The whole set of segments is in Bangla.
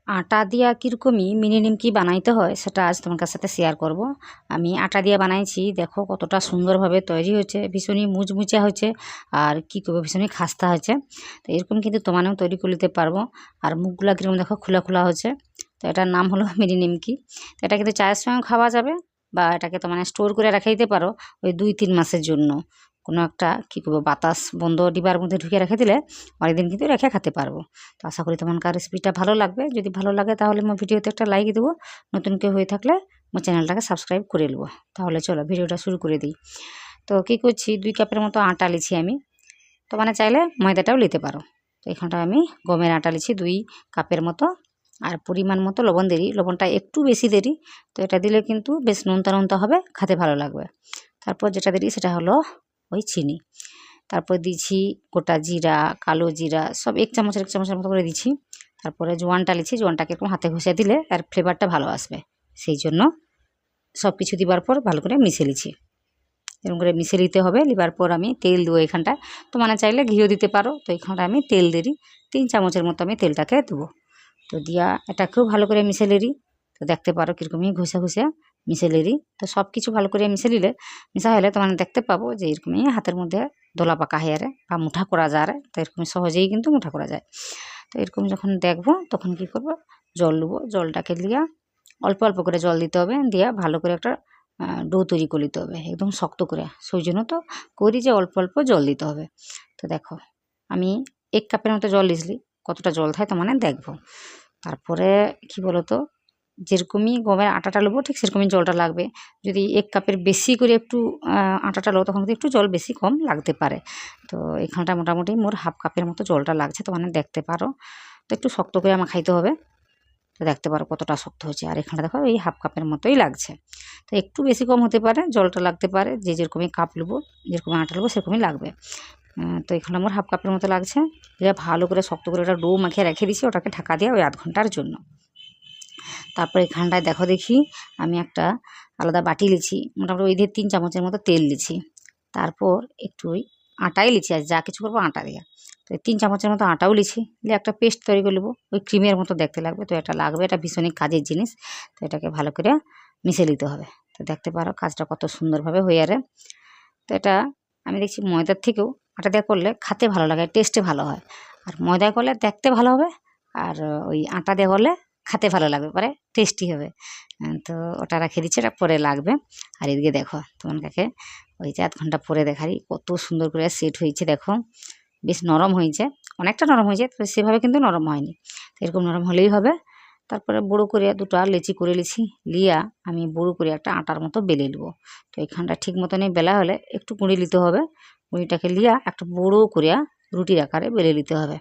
আটা দিয়া কীরকমই মিনি নিমকি বানাইতে হয় সেটা আজ তোমার সাথে শেয়ার করব। আমি আটা দিয়ে বানাইছি, দেখো কতটা সুন্দরভাবে তৈরি হয়েছে, ভীষণই মুচমুচে হয়েছে আর কী করবো ভীষণই খাস্তা হয়েছে। তো এরকম কিন্তু তোমানেও তৈরি করে নিতে পারবো। আর মুখগুলা কীরকম দেখো খোলা খোলা হচ্ছে। তো এটার নাম হলো মিনি নিমকি। তো এটা কিন্তু চায়ের সঙ্গেও খাওয়া যাবে বা এটাকে তোমার স্টোর করে রেখে দিতে পারো ওই 2-3 মাসের জন্য। কোনো একটা কী করবো বাতাস বন্ধ ডিবার মধ্যে ঢুকিয়ে রেখে দিলে অনেকদিন কিন্তু রেখে খেতে পারবো। তো আশা করি তোমার রেসিপিটা ভালো লাগবে। যদি ভালো লাগে তাহলে আমার ভিডিওতে একটা লাইক দেবো। নতুন কেউ হয়ে থাকলে আমার চ্যানেলটাকে সাবস্ক্রাইব করে নেবো। তাহলে চলো ভিডিওটা শুরু করে দিই। তো কী করছি, 2 কাপের মতো আটা লিছি আমি। তো মানে চাইলে ময়দাটাও নিতে পারো। তো এখানটা আমি গমের আটা লিছি 2 কাপের মতো। আর পরিমাণ মতো লবণ দেরি, লবণটা একটু বেশি দেরি। তো এটা দিলে কিন্তু বেশ নোনতা নোনতা হবে, খেতে ভালো লাগবে। তারপর যেটা দেরি সেটা হলো ওই চিনি। তারপর দিচ্ছি গোটা জিরা, কালো জিরা সব 1 চামচের মতো করে দিচ্ছি। তারপরে জোয়ানটা লিছি, জোয়ানটাকে এরকম হাতে ঘষে দিলে তার ফ্লেভারটা ভালো আসবে। সেই জন্য সব কিছু দিবার পর ভালো করে মিশিয়ে লিছি। এরকম করে মিশিয়ে নিতে হবে। লিবার পর আমি তেল দেবো এখানটায়। তো মানে চাইলে ঘিও দিতে পারো। তো এখানটায় আমি তেল দিই 3 চামচের মতো আমি তেলটাকে দেবো। তো দিয়া এটাকেও ভালো করে মিশিয়ে নিই। তো দেখতে পারো কীরকমই ঘষে ঘষে মিশিয়ে নিই। তো সব কিছু ভালো করে মিশিয়ে নিলে মিশা হলে তোমার দেখতে পাবো যে এরকমই হাতের মধ্যে দোলা পাকা হয়ে বা মুঠা করা যায়। তো এরকম সহজেই কিন্তু মুঠা করা যায়। তো এরকম যখন দেখবো তখন কি করবো, জল নেবো। জলটাকে লিয়া অল্প অল্প করে জল দিতে হবে, দিয়া ভালো করে একটা ডো তৈরি করে নিতে হবে একদম শক্ত করে। সেই জন্য তো করি যে অল্প অল্প জল দিতে হবে। তো দেখো আমি 1 কাপের মতো জল দিয়েছি, কতটা জল থাকে তো মানে দেখবো। তারপরে কি বলতো, যেরকমই গমের আটাটা নেবো ঠিক সেরকমই জলটা লাগবে। যদি 1 কাপের বেশি করে একটু আটাটা নেবো তখন কিন্তু একটু জল বেশি কম লাগতে পারে। তো এখানটা মোটামুটি মোর 1/2 কাপের মতো জলটা লাগছে, তো মানে দেখতে পারো। তো একটু শক্ত করে আমার খাইতে হবে। তো দেখতে পারো কতটা শক্ত হয়েছে। আর এখানটা দেখো এই 1/2 কাপের মতোই লাগছে। তো একটু বেশি কম হতে পারে, জলটা লাগতে পারে। যে যেরকমই কাপ নেবো, যেরকম আটা নেবো সেরকমই লাগবে। তো এখানে আমার 1/2 কাপের মতো লাগছে। এটা ভালো করে শক্ত করে একটা ডো মাখিয়ে রেখে দিয়েছি, ওটাকে ঢাকা দিয়ে ওই 1/2 ঘন্টার জন্য। তারপর এখানটায় দেখো দেখি আমি একটা আলাদা বাটি লিছি, মোটামুটি ওই দিয়ে 3 চামচের মতো তেল লিছি। তারপর একটু ওই আটাই লিছি, আর যা কিছু করবো আটা দিয়ে। তো 3 চামচের মতো আটাও লিছি, দিয়ে একটা পেস্ট তৈরি করে নেবো। ওই ক্রিমের মতো দেখতে লাগবে, তো এটা লাগবে, এটা ভীষণই কাজের জিনিস। তো এটাকে ভালো করে মিশিয়ে নিতে হবে। তো দেখতে পারো কাজটা কত সুন্দরভাবে হয়ে আরে। তো এটা আমি দেখছি ময়দার থেকেও আটা দিয়ে করলে খেতে ভালো লাগে, টেস্টে ভালো হয়। আর ময়দায় করলে দেখতে ভালো হবে, আর ওই আটা দিয়ে করলে খেতে ভালো লাগবে, পরে টেস্টি হবে। তো ওটা রেখে দিচ্ছি, এটা পরে লাগবে। আর এদিকে দেখো তোমার কাছে ওই যে 1/2 ঘন্টা পরে দেখারি কত সুন্দর করে সেট হয়েছে। দেখো বেশ নরম হয়েছে, অনেকটা নরম হয়েছে, তো সেভাবে কিন্তু নরম হয়নি। তো এরকম নরম হলেই হবে। তারপরে বড়ো করে 2টা লেচি করে লিছি, লিয়া আমি বড়ো করে একটা আটার মতো বেলে নেবো। তো এখানটা ঠিক মতনই বেলা হলে একটু গুঁড়ি নিতে হবে। গুঁড়িটাকে লিয়া একটা বড়ো করিয়া রুটির আকারে বেলে নিতে হবে।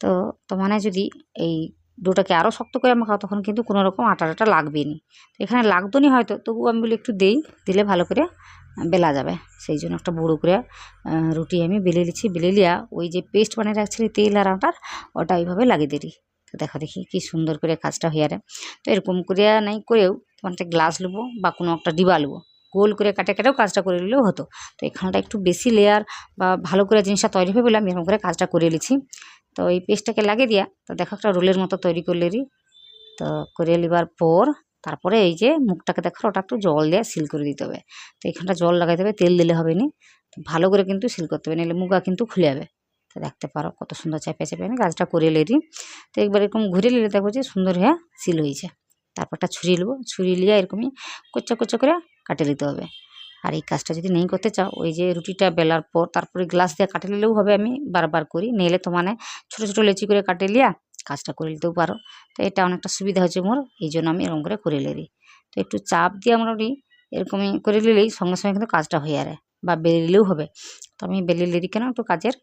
তো তো মানে যদি এই ডোটাকে আরও শক্ত করে মাখাও তখন কিন্তু কোনো রকম আটা লাগবে না। তো এখানে লাগতো না হয়তো, তবুও আমি বলি একটু দিলে ভালো করে বেলা যাবে। সেই জন্য একটা বড়ো করে রুটি আমি বেলে নিচ্ছি। বেলে লিয়া ওই যে পেস্ট বানিয়ে রাখছিলি তেল আর আটার, ওটা ওইভাবে লাগিয়ে দিই। তো দেখো দেখি কি সুন্দর করে কাজটা হয়ে আরে। তো এরকম করে নাই করেও তোমার একটা গ্লাস নেবো বা কোনো একটা ডিবা নেবো, গোল করে কাটে কাটেও কাজটা করে নিলেও হতো। তো এখানটা একটু বেশি লেয়ার বা ভালো করে জিনিসটা তৈরি হবে বলে আমি এরকম করে কাজটা করে নিচ্ছি। তো এই পেস্টটাকে লাগিয়ে দিয়া তো দেখো একটা রোলের মতো তৈরি করলে তো করে নেবার পর তারপরে এই যে মুখটাকে দেখো ওটা একটু জল দিয়ে সিল করে দিতে হবে। তো এখানটা জল লাগাইতে হবে, তেল দিলে হবে না। তো ভালো করে কিন্তু সিল করতে হবে, নাহলে মুগা কিন্তু খুলে যাবে। তো দেখতে পারো কত সুন্দর চেপে চেপে আমি কাজটা করে লেরি। তো একবার এরকম ঘুরে নিলে দেখো যে সুন্দর হয়ে সিল হয়েছে। তারপর একটা ছুরি নেবো, ছুরি নিয়ে এরকমই কোচ্চা কোচ্চা করে কাটে নিতে হবে। আর এই কাজটা যদি নেই করতে চাও, ওই যে রুটিটা বেলার পর তারপরে গ্লাস দিয়ে কাটে নিলেও হবে। আমি বারবার করি, নইলে তো মানে ছোটো ছোটো লেচি করে কাটে লিয়া কাজটা করে নিতেও পারো। তো এটা অনেকটা সুবিধা হচ্ছে মোর, এই জন্য আমি এরকম করে লেরি। তো একটু চাপ দিয়ে মোটামুটি এরকমই করে নিলেই সঙ্গে সঙ্গে কিন্তু কাজটা হয়ে আরে, বা বেলে নিলেও হবে। তো আমি বেলে লেরি কেন, একটু কাজের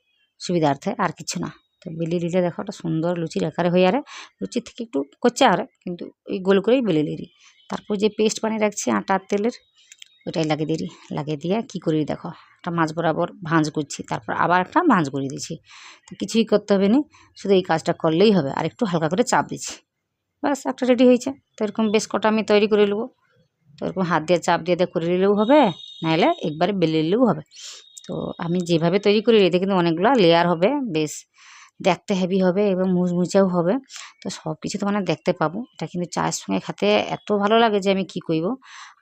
সুবিধার্থে, আর কিছু না। তো বেলে নিলে দেখো একটা সুন্দর লুচির আকারে হয়ে আরে। লুচির থেকে একটু কচ্চা আরে, কিন্তু ওই গোল করেই বেলে লেরি। তারপর যে পেস্ট বানিয়ে রাখছি আটা আর তেলের, ওইটাই লাগিয়ে দিই। লাগিয়ে দিয়ে কী করি দেখো, একটা মাছ বরাবর ভাঁজ করছি, তারপর আবার একটা ভাঁজ করে দিচ্ছি। তো কিছুই করতে হবে না, শুধু এই কাজটা করলেই হবে। আর একটু হালকা করে চাপ দিচ্ছি, ব্যাস একটা রেডি হয়েছে। তো এরকম বেশ কটা আমি তৈরি করে নেবো। তো এরকম হাত দিয়ে চাপ দিয়ে করে নিলেও হবে, নাহলে একবারে বেলে নিলেও হবে। তো আমি যেভাবে তৈরি করি এতে কিন্তু অনেকগুলো লেয়ার হবে বেশ। দেখতে হেভি হবে এবং মুচমুচেও হবে। তো সব কিছু তো মানে দেখতে পাবো। এটা কিন্তু চায়ের সঙ্গে খেতে এত ভালো লাগে যে আমি কি কইব।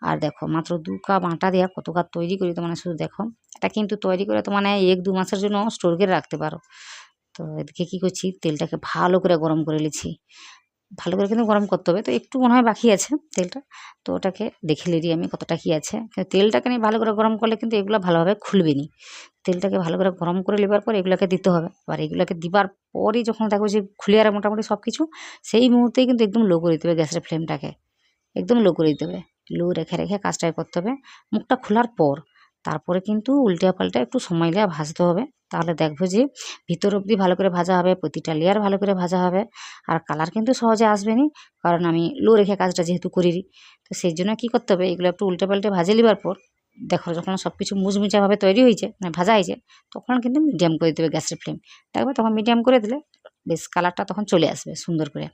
আর দেখো মাত্র 2 কাপ আটা দিয়া কত কাপ তৈরি করি তো মানে শুধু দেখো। এটা কিন্তু তৈরি করে তো মানে 1-2 মাসের জন্য স্টোর করে রাখতে পারো। তো এদিকে কি করছি, তেলটাকে ভালো করে গরম করে নিচ্ছি। ভালো করে কিন্তু গরম করতে হবে। তো একটু মনে হয় বাকি আছে তেলটা। তো ওটাকে দেখে নিই আমি কতটা কি আছে। তেলটাকে নিয়ে ভালো করে গরম করলে কিন্তু এগুলো ভালোভাবে খুলবে নি। তেলটাকে ভালো করে গরম করে নেবার পর এগুলাকে দিতে হবে। এবার এগুলাকে দিবার পরই যখন দেখবো যে খুলে আর মোটামুটি সব কিছু, সেই মুহূর্তেই কিন্তু একদম লো করে দিতে হবে গ্যাসের ফ্লেমটাকে। একদম লো করে দিতে হবে। লো রেখে কাজটা করতে হবে। মুখটা খোলার পর তারপরে কিন্তু উল্টিয়া পাল্টা একটু সময় নিয়ে ভাজতে হবে। তাহলে দেখবো যে ভিতর অবধি ভালো করে ভাজা হবে, প্রতিটা লেয়ার ভালো করে ভাজা হবে। আর কালার কিন্তু সহজে আসবে নি, কারণ আমি লো রেখে কাজটা যেহেতু করিনি। তো সেই জন্য কি করতে হবে, এগুলো একটু উল্টে পাল্টে ভাজে নেবার পর দেখো যখন সব কিছু মুচমুচাভাবে তৈরি হয়েছে মানে ভাজা হয়েছে, তখন কিন্তু মিডিয়াম করে দেবে গ্যাসের ফ্লেম। দেখবে তখন মিডিয়াম করে দিলে বেশ কালারটা তখন চলে আসবে সুন্দর করে।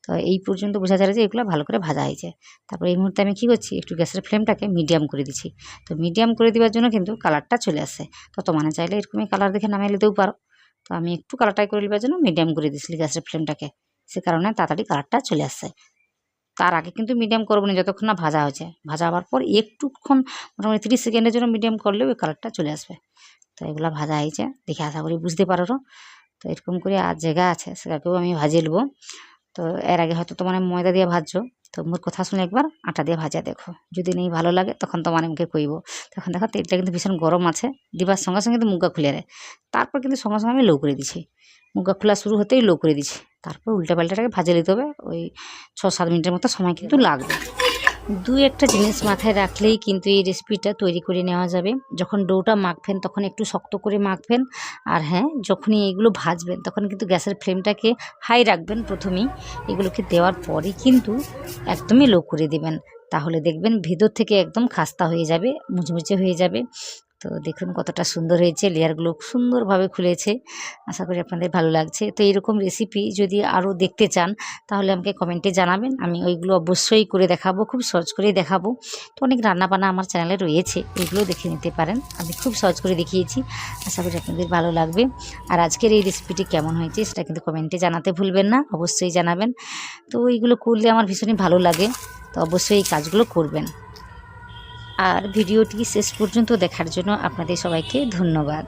তো এই পর্যন্ত বোঝা যাবে যে এগুলো ভালো করে ভাজা হয়েছে। তারপর এই মুহূর্তে আমি কী করছি, একটু গ্যাসের ফ্লেমটাকে মিডিয়াম করে দিচ্ছি। তো মিডিয়াম করে দেওয়ার জন্য কিন্তু কালারটা চলে আসে। তো মানে চাইলে এরকমই কালার দেখে নামিয়ে নিতেও পারো। তো আমি একটু কালারটাই করে নেবার জন্য মিডিয়াম করে দিয়েছিলি গ্যাসের ফ্লেমটাকে, সে কারণে তাড়াতাড়ি কালারটা চলে আসে। তার আগে কিন্তু মিডিয়াম করবো না যতক্ষণ না ভাজা হয়েছে। ভাজা হওয়ার পর একটুক্ষণ মোটামুটি 30 সেকেন্ডের জন্য মিডিয়াম করলেও ওই কালারটা চলে আসবে। তো এগুলো ভাজা হয়েছে দেখে আশা করি বুঝতে পারো। তো এরকম করে আর জায়গা আছে সেটাকেও আমি ভাজিয়ে নেবো। তো এর আগে হয়তো তোমার ময়দা দিয়ে ভাজছো, তো মোর কথা শুনে একবার আটা দিয়ে ভাজা দেখো। যদি নেই ভালো লাগে তখন তোমার মুখে কইব। তখন দেখো তেলটা কিন্তু ভীষণ গরম আছে, দিবার সঙ্গে সঙ্গে কিন্তু মুখটা খুলে দেয়। তারপর কিন্তু সঙ্গে সঙ্গে আমি লো করে দিছি, মুখটা খোলা শুরু হতেই লো করে দিছি। তারপর উল্টা পাল্টাটাকে ভাজে নিতে হবে। ওই 6-7 মিনিটের মতো সময় কিন্তু লাগবে। 2-একটা জিনিস মাথায় রাখলেই কিন্তু এই রেসিপিটা তৈরি করে নেওয়া যাবে। যখন ডোটা মাখবেন তখন একটু শক্ত করে মাখবেন। আর হ্যাঁ, যখনই এগুলো ভাজবেন তখন কিন্তু গ্যাসের ফ্লেমটাকে হাই রাখবেন প্রথমেই। এগুলোকে দেওয়ার পরে কিন্তু একদমই লো করে দেবেন। তাহলে দেখবেন ভেতর থেকে একদম খাস্তা হয়ে যাবে, মুচমুচে হয়ে যাবে। তো দেখুন কতটা সুন্দর হয়েছে, লেয়ারগুলো সুন্দরভাবে খুলেছে। আশা করি আপনাদের ভালো লাগছে। তো এরকম রেসিপি যদি আরও দেখতে চান তাহলে আমাকে কমেন্টে জানাবেন। আমি ওইগুলো অবশ্যই করে দেখাবো, খুব সহজ করেই দেখাবো। তো অনেক রান্নাবান্না আমার চ্যানেলে রয়েছে, এগুলো দেখে নিতে পারেন। আমি খুব সহজ করে দেখিয়েছি, আশা করি আপনাদের ভালো লাগবে। আর আজকের এই রেসিপিটি কেমন হয়েছে সেটা কিন্তু কমেন্টে জানাতে ভুলবেন না, অবশ্যই জানাবেন। তো এইগুলো করলে আমার ভীষণই ভালো লাগে, তো অবশ্যই এই কাজগুলো করবেন। আর ভিডিওটি শেষ পর্যন্ত দেখার জন্য আপনাদের সবাইকে ধন্যবাদ।